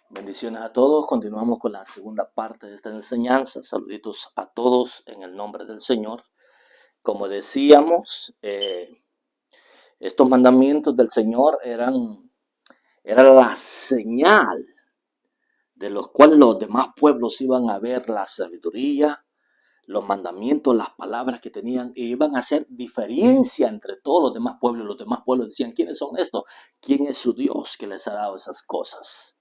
Bendiciones a todos. Continuamos con la segunda parte de esta enseñanza. Saluditos a todos en el nombre del Señor. Como decíamos, estos mandamientos del Señor era la señal de los cuales los demás pueblos iban a ver la sabiduría, los mandamientos, las palabras que tenían, e iban a hacer diferencia entre todos los demás pueblos. Los demás pueblos decían: ¿quiénes son estos? ¿Quién es su Dios que les ha dado esas cosas?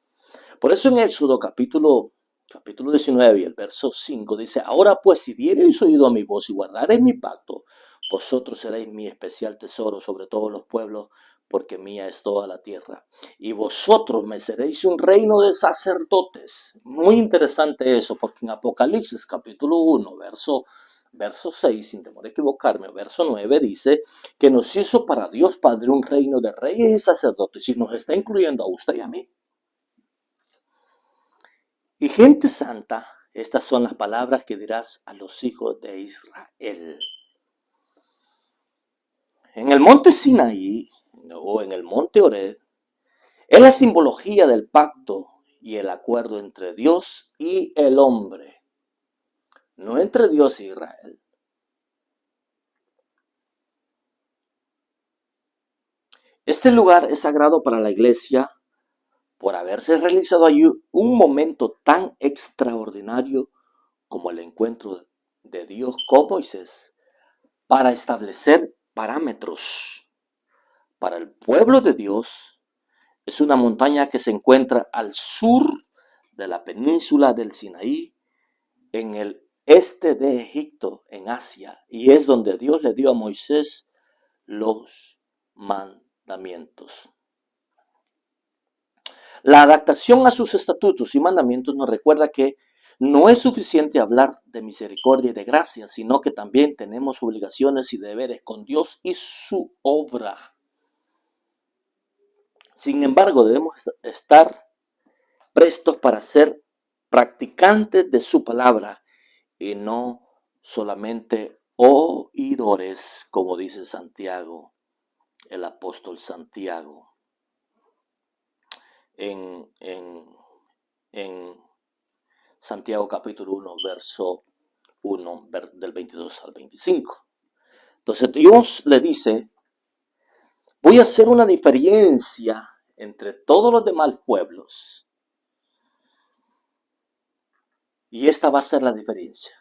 Por eso en Éxodo capítulo 19 y el verso 5 dice: ahora pues, si diereis oído a mi voz y guardareis mi pacto, vosotros seréis mi especial tesoro sobre todos los pueblos, porque mía es toda la tierra. Y vosotros me seréis un reino de sacerdotes. Muy interesante eso, porque en Apocalipsis capítulo 1, verso 6, sin temor a equivocarme, verso 9, dice que nos hizo para Dios Padre un reino de reyes y sacerdotes, y nos está incluyendo a usted y a mí. Y gente santa, estas son las palabras que dirás a los hijos de Israel. En el monte Sinaí, o en el monte Horeb, es la simbología del pacto y el acuerdo entre Dios y el hombre, no entre Dios y Israel. Este lugar es sagrado para la iglesia por haberse realizado allí un momento tan extraordinario como el encuentro de Dios con Moisés para establecer parámetros para el pueblo de Dios. Es una montaña que se encuentra al sur de la península del Sinaí, en el este de Egipto, en Asia, y es donde Dios le dio a Moisés los mandamientos. La adaptación a sus estatutos y mandamientos nos recuerda que no es suficiente hablar de misericordia y de gracia, sino que también tenemos obligaciones y deberes con Dios y su obra. Sin embargo, debemos estar prestos para ser practicantes de su palabra y no solamente oidores, como dice Santiago, el apóstol Santiago, en Santiago capítulo 1, verso 1, del 22 al 25. Entonces Dios le dice: voy a hacer una diferencia entre todos los demás pueblos. Y esta va a ser la diferencia,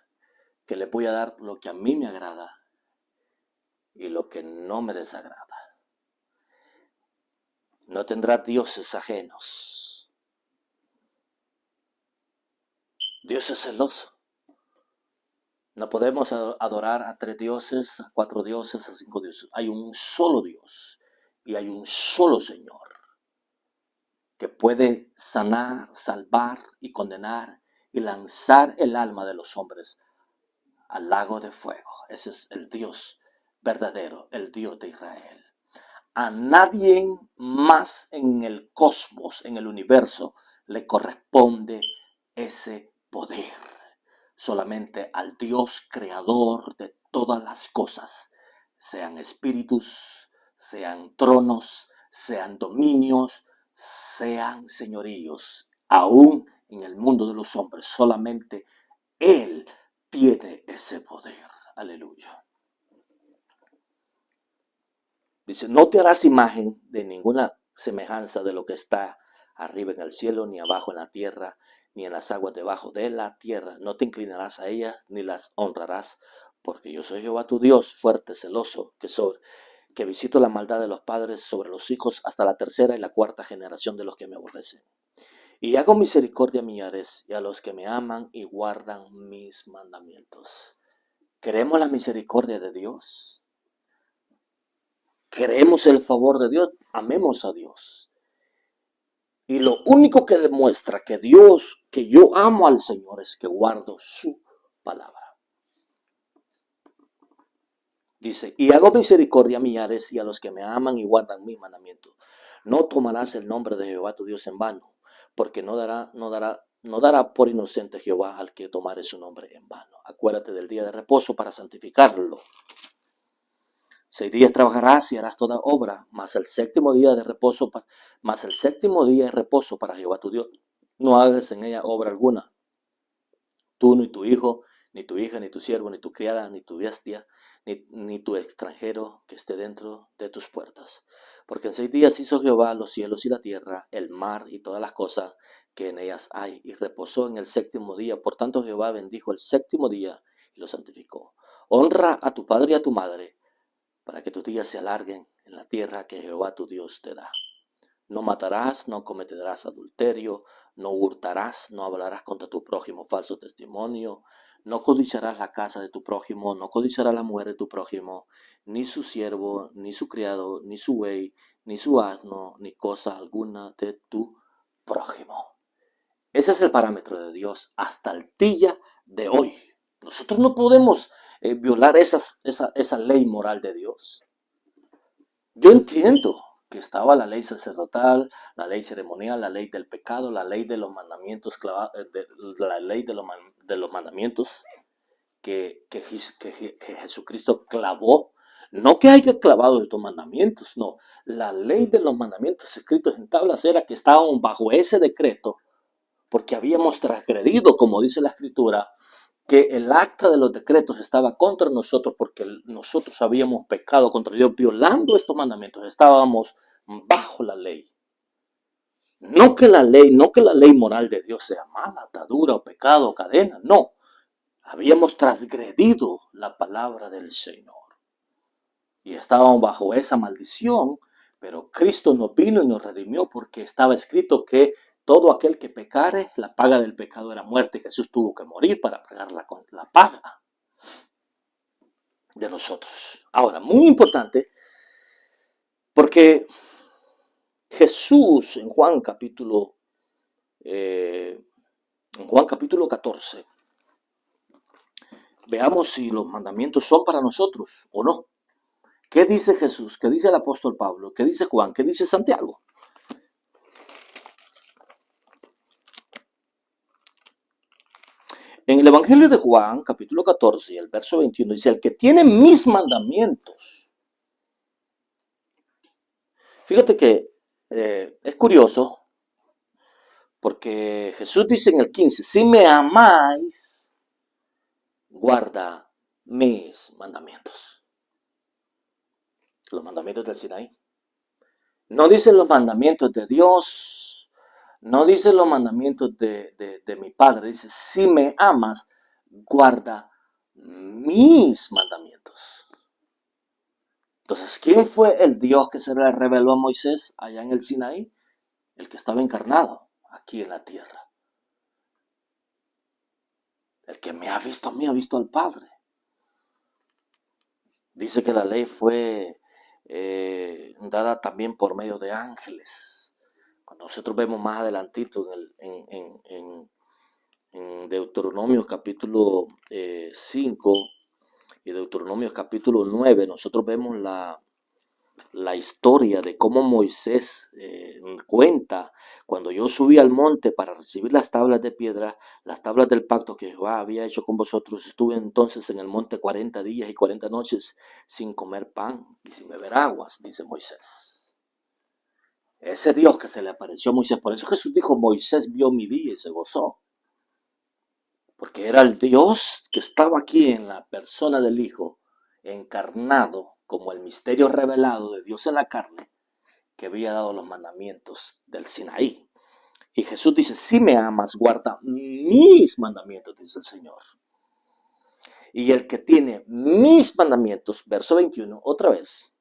que le voy a dar lo que a mí me agrada y lo que no me desagrada. No tendrá dioses ajenos. Dios es celoso. No podemos adorar a 3 dioses, a 4 dioses, a 5 dioses. Hay un solo Dios y hay un solo Señor que puede sanar, salvar y condenar y lanzar el alma de los hombres al lago de fuego. Ese es el Dios verdadero, el Dios de Israel. A nadie más en el cosmos, en el universo, le corresponde ese poder. Solamente al Dios creador de todas las cosas, sean espíritus, sean tronos, sean dominios, sean señoríos. Aún en el mundo de los hombres, solamente Él tiene ese poder. Aleluya. Dice: no te harás imagen de ninguna semejanza de lo que está arriba en el cielo, ni abajo en la tierra, ni en las aguas debajo de la tierra. No te inclinarás a ellas, ni las honrarás, porque yo soy Jehová tu Dios, fuerte, celoso, que visito la maldad de los padres sobre los hijos hasta la 3ª y la 4ª generación de los que me aborrecen. Y hago misericordia a millares y a los que me aman y guardan mis mandamientos. ¿Queremos la misericordia de Dios? ¿Queremos el favor de Dios? Amemos a Dios. Y lo único que demuestra que yo amo al Señor, es que guardo su palabra. Dice: y hago misericordia a millares y a los que me aman y guardan mis mandamientos. No tomarás el nombre de Jehová tu Dios en vano, porque no dará por inocente Jehová al que tomare su nombre en vano. Acuérdate del día de reposo para santificarlo. 6 días trabajarás y harás toda obra, mas el séptimo día es reposo para Jehová tu Dios. no hagas en ella obra alguna, tú ni tu hijo, ni tu hija, ni tu siervo, ni tu criada, ni tu bestia, ni tu extranjero que esté dentro de tus puertas. Porque en 6 días hizo Jehová los cielos y la tierra, el mar y todas las cosas que en ellas hay, y reposó en el séptimo día. Por tanto Jehová bendijo el séptimo día y lo santificó. Honra a tu padre y a tu madre, para que tus días se alarguen en la tierra que Jehová tu Dios te da. No matarás, no cometerás adulterio, no hurtarás, no hablarás contra tu prójimo falso testimonio, no codiciarás la casa de tu prójimo, no codiciarás la mujer de tu prójimo, ni su siervo, ni su criado, ni su buey, ni su asno, ni cosa alguna de tu prójimo. Ese es el parámetro de Dios hasta el día de hoy. Nosotros no podemos violar esa ley moral de Dios. Yo entiendo que estaba la ley sacerdotal, la ley ceremonial, la ley del pecado, la ley de los mandamientos, la ley de los mandamientos que Jesucristo clavó. No que haya clavado estos mandamientos, no. La ley de los mandamientos escritos en tablas era que estaban bajo ese decreto porque habíamos transgredido, como dice la Escritura, que el acta de los decretos estaba contra nosotros porque nosotros habíamos pecado contra Dios violando estos mandamientos. Estábamos bajo la ley. No que la ley moral de Dios sea mala, atadura o pecado o cadena, no. Habíamos transgredido la palabra del Señor. Y estábamos bajo esa maldición, pero Cristo nos vino y nos redimió porque estaba escrito que todo aquel que pecare, la paga del pecado era muerte. Jesús tuvo que morir para pagar la paga de nosotros. Ahora, muy importante, porque Jesús en Juan capítulo 14, veamos si los mandamientos son para nosotros o no. ¿Qué dice Jesús? ¿Qué dice el apóstol Pablo? ¿Qué dice Juan? ¿Qué dice Santiago? En el Evangelio de Juan, capítulo 14, el verso 21, dice, el que tiene mis mandamientos. Fíjate que es curioso, porque Jesús dice en el 15, si me amáis, guarda mis mandamientos. Los mandamientos del Sinaí. No dicen los mandamientos de Dios, no dicen los mandamientos de mi Padre. Dice, si me amas, guarda mis mandamientos. Entonces, ¿quién fue el Dios que se le reveló a Moisés allá en el Sinaí? El que estaba encarnado aquí en la tierra. El que me ha visto a mí, ha visto al Padre. Dice que la ley fue dada también por medio de ángeles. Cuando nosotros vemos más adelantito en Deuteronomio capítulo 5 y Deuteronomio capítulo 9, nosotros vemos la historia de cómo Moisés cuenta, cuando yo subí al monte para recibir las tablas de piedra, las tablas del pacto que Jehová había hecho con vosotros, estuve entonces en el monte 40 días y 40 noches sin comer pan y sin beber aguas, dice Moisés. Ese Dios que se le apareció a Moisés, por eso Jesús dijo, Moisés vio mi día y se gozó, porque era el Dios que estaba aquí en la persona del Hijo, encarnado como el misterio revelado de Dios en la carne, que había dado los mandamientos del Sinaí. Y Jesús dice, si me amas, guarda mis mandamientos, dice el Señor. Y el que tiene mis mandamientos, verso 21, otra vez,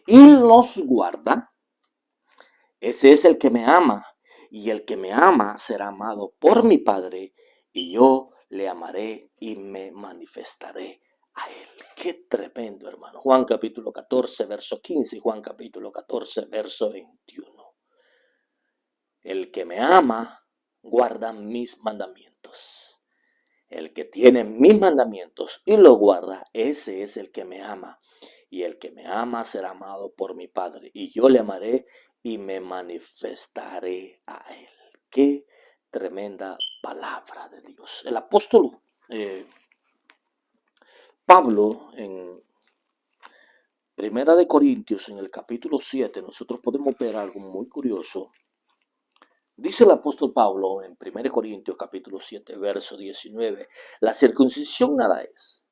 y los guarda, ese es el que me ama. Y el que me ama será amado por mi Padre, y yo le amaré y me manifestaré a él. Qué tremendo, hermano. Juan capítulo 14, verso 15 y Juan capítulo 14, verso 21. El que me ama, guarda mis mandamientos. El que tiene mis mandamientos y los guarda, ese es el que me ama. Y el que me ama será amado por mi Padre. Y yo le amaré y me manifestaré a él. Qué tremenda palabra de Dios. El apóstol Pablo en Primera de Corintios, en el capítulo 7, nosotros podemos ver algo muy curioso. Dice el apóstol Pablo en 1 Corintios capítulo 7, verso 19, la circuncisión nada es.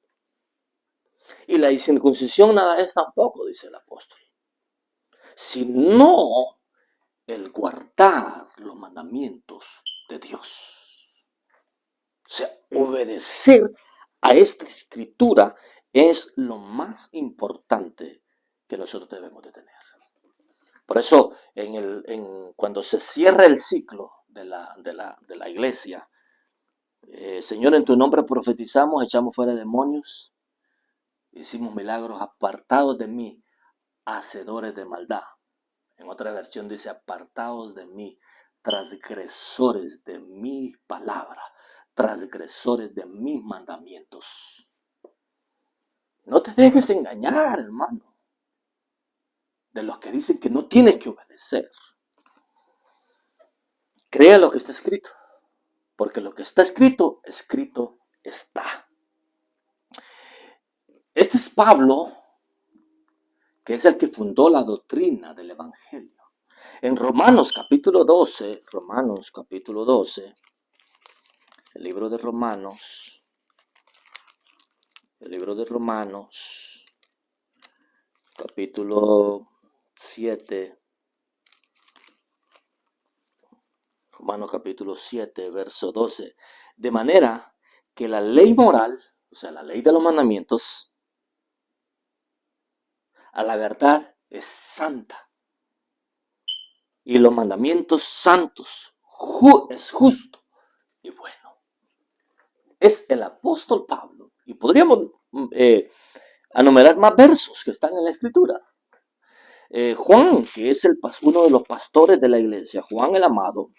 Y la incircuncisión nada es tampoco, dice el apóstol, sino el guardar los mandamientos de Dios. O sea, obedecer a esta escritura es lo más importante que nosotros debemos de tener. Por eso, cuando se cierra el ciclo de la iglesia, Señor, en tu nombre profetizamos, echamos fuera demonios, hicimos milagros, apartados de mí, hacedores de maldad. En otra versión dice, apartados de mí, transgresores de mi palabra, transgresores de mis mandamientos. No te dejes engañar, hermano, de los que dicen que no tienes que obedecer. Crea lo que está escrito, porque lo que está escrito, escrito está. Este es Pablo, que es el que fundó la doctrina del Evangelio. En Romanos capítulo 12, el libro de Romanos, capítulo 7, Romanos capítulo 7, verso 12. De manera que la ley moral, o sea, la ley de los mandamientos, a la verdad es santa. Y los mandamientos santos es justo y bueno. Es el apóstol Pablo. Y podríamos enumerar más versos que están en la escritura. Juan, que es uno de los pastores de la iglesia, Juan el amado.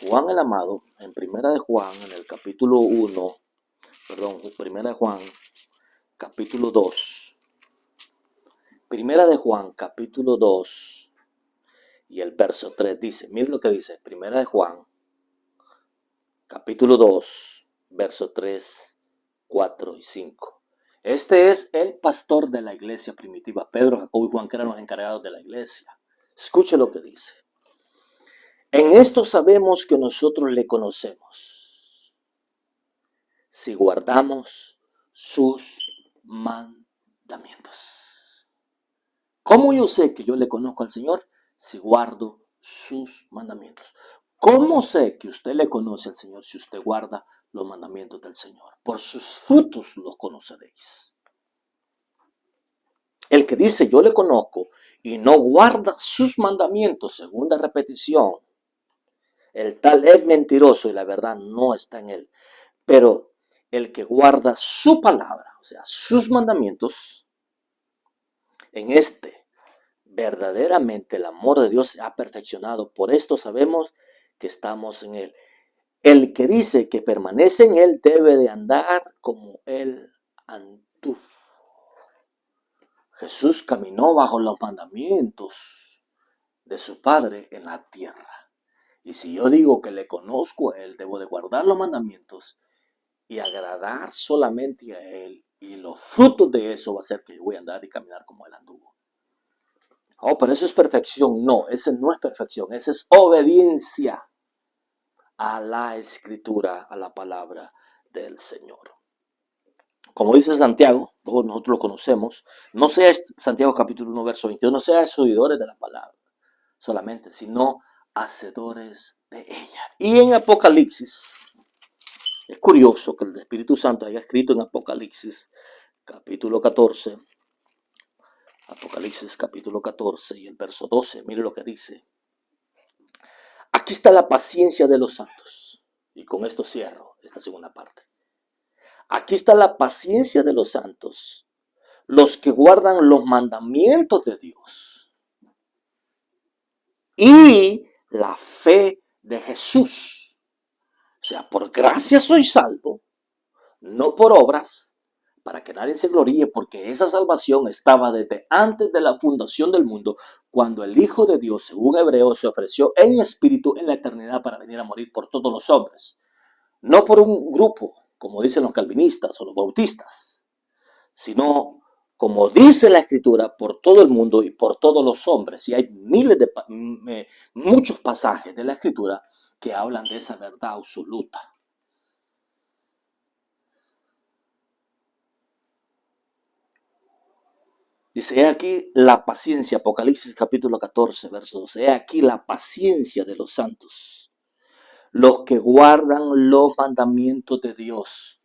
Juan el amado, en Primera de Juan, en el capítulo 1, Primera de Juan, capítulo 2. Primera de Juan, capítulo 2, y el verso 3 dice, miren lo que dice, Primera de Juan, capítulo 2, verso 3, 4 y 5. Este es el pastor de la iglesia primitiva, Pedro, Jacobo y Juan, que eran los encargados de la iglesia. Escuche lo que dice. En esto sabemos que nosotros le conocemos, si guardamos sus mandamientos. ¿Cómo yo sé que yo le conozco al Señor? Si guardo sus mandamientos. ¿Cómo sé que usted le conoce al Señor si usted guarda los mandamientos del Señor? Por sus frutos los conoceréis. El que dice yo le conozco y no guarda sus mandamientos, segunda repetición, el tal es mentiroso y la verdad no está en él. Pero el que guarda su palabra, o sea, sus mandamientos, en este verdaderamente el amor de Dios se ha perfeccionado. Por esto sabemos que estamos en él. El que dice que permanece en él debe de andar como él anduvo. Jesús caminó bajo los mandamientos de su Padre en la tierra. Y si yo digo que le conozco a él, debo de guardar los mandamientos y agradar solamente a él. Y los frutos de eso va a ser que yo voy a andar y caminar como él anduvo. Oh, pero eso es perfección. No, ese no es perfección. Esa es obediencia a la escritura, a la palabra del Señor. Como dice Santiago, todos nosotros lo conocemos, no seas, Santiago capítulo 1, verso 22, no seas oidores de la palabra solamente, sino hacedores de ella. Y en Apocalipsis, es curioso que el Espíritu Santo haya escrito en Apocalipsis capítulo 14, Apocalipsis capítulo 14 y el verso 12, mire lo que dice. Aquí está la paciencia de los santos. Y con esto cierro esta segunda parte. Aquí está la paciencia de los santos, los que guardan los mandamientos de Dios y la fe de Jesús. O sea, por gracia soy salvo, no por obras, para que nadie se gloríe, porque esa salvación estaba desde antes de la fundación del mundo, cuando el Hijo de Dios, según Hebreos, se ofreció en espíritu en la eternidad para venir a morir por todos los hombres. No por un grupo, como dicen los calvinistas o los bautistas, sino como dice la Escritura, por todo el mundo y por todos los hombres. Y hay muchos pasajes de la Escritura que hablan de esa verdad absoluta. Dice, he aquí la paciencia, Apocalipsis capítulo 14, verso 12. He aquí la paciencia de los santos, los que guardan los mandamientos de Dios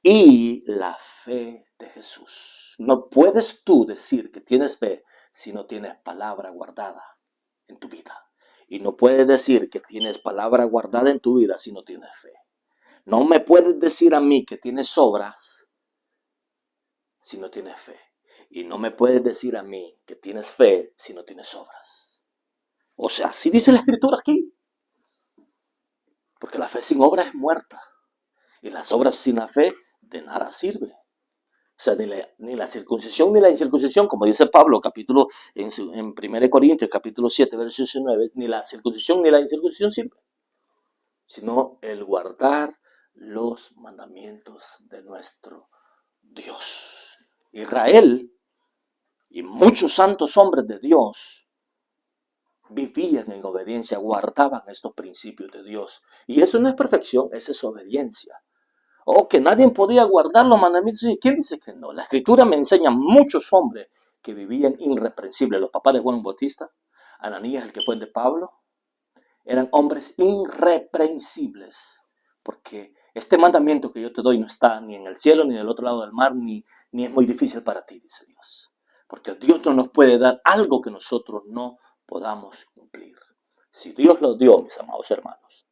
y la fe de Jesús. No puedes tú decir que tienes fe si no tienes palabra guardada en tu vida. Y no puedes decir que tienes palabra guardada en tu vida si no tienes fe. No me puedes decir a mí que tienes obras si no tienes fe. Y no me puedes decir a mí que tienes fe si no tienes obras. O sea, así dice la Escritura aquí. Porque la fe sin obras es muerta. Y las obras sin la fe de nada sirve. O sea, ni la circuncisión ni la incircuncisión, como dice Pablo, en 1 Corintios, capítulo 7, verso 19, ni la circuncisión ni la incircuncisión sirve, sino el guardar los mandamientos de nuestro Dios. Israel y muchos santos hombres de Dios vivían en obediencia, guardaban estos principios de Dios. Y eso no es perfección, esa es obediencia. O que nadie podía guardar los mandamientos. ¿Quién dice que no? La Escritura me enseña muchos hombres que vivían irreprensibles. Los papás de Juan Bautista, Ananías, el que fue de Pablo, eran hombres irreprensibles. Porque este mandamiento que yo te doy no está ni en el cielo, ni del otro lado del mar, ni es muy difícil para ti, dice Dios. Porque Dios no nos puede dar algo que nosotros no podamos cumplir. Si Dios lo dio, mis amados hermanos,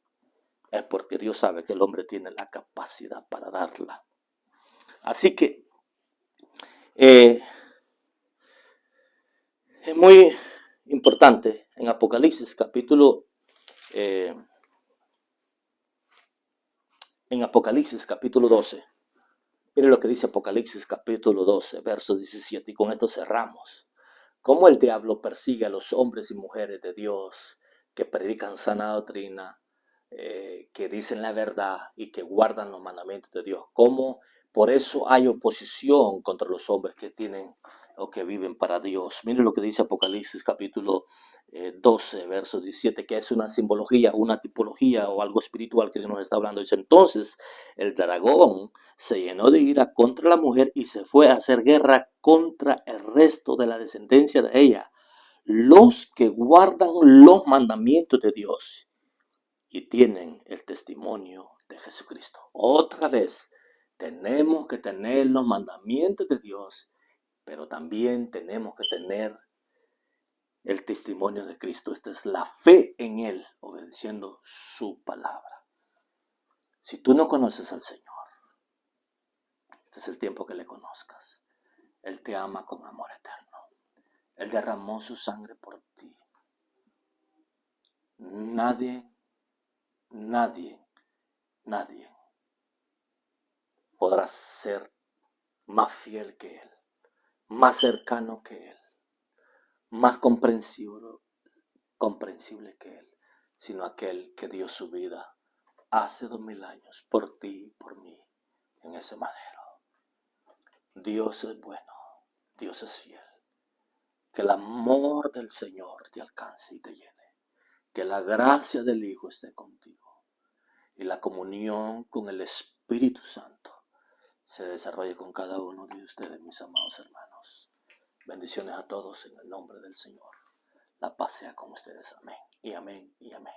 es porque Dios sabe que el hombre tiene la capacidad para darla. Así que es muy importante en Apocalipsis capítulo 12. Mire lo que dice Apocalipsis capítulo 12, verso 17, y con esto cerramos. Cómo el diablo persigue a los hombres y mujeres de Dios que predican sana doctrina, que dicen la verdad y que guardan los mandamientos de Dios. Cómo por eso hay oposición contra los hombres que tienen o que viven para Dios. Mire lo que dice Apocalipsis capítulo 12, verso 17, que es una simbología, una tipología o algo espiritual que nos está hablando. Dice, entonces el dragón se llenó de ira contra la mujer y se fue a hacer guerra contra el resto de la descendencia de ella, los que guardan los mandamientos de Dios y tienen el testimonio de Jesucristo. Otra vez, tenemos que tener los mandamientos de Dios, pero también tenemos que tener el testimonio de Cristo. Esta es la fe en Él, obedeciendo su palabra. Si tú no conoces al Señor, este es el tiempo que le conozcas. Él te ama con amor eterno. Él derramó su sangre por ti. Nadie podrá ser más fiel que Él, más cercano que Él, más comprensible que Él, sino aquel que dio su vida hace 2000 años por ti y por mí en ese madero. Dios es bueno, Dios es fiel. Que el amor del Señor te alcance y te llene. Que la gracia del Hijo esté contigo y la comunión con el Espíritu Santo se desarrolle con cada uno de ustedes, mis amados hermanos. Bendiciones a todos en el nombre del Señor. La paz sea con ustedes. Amén y amén y amén.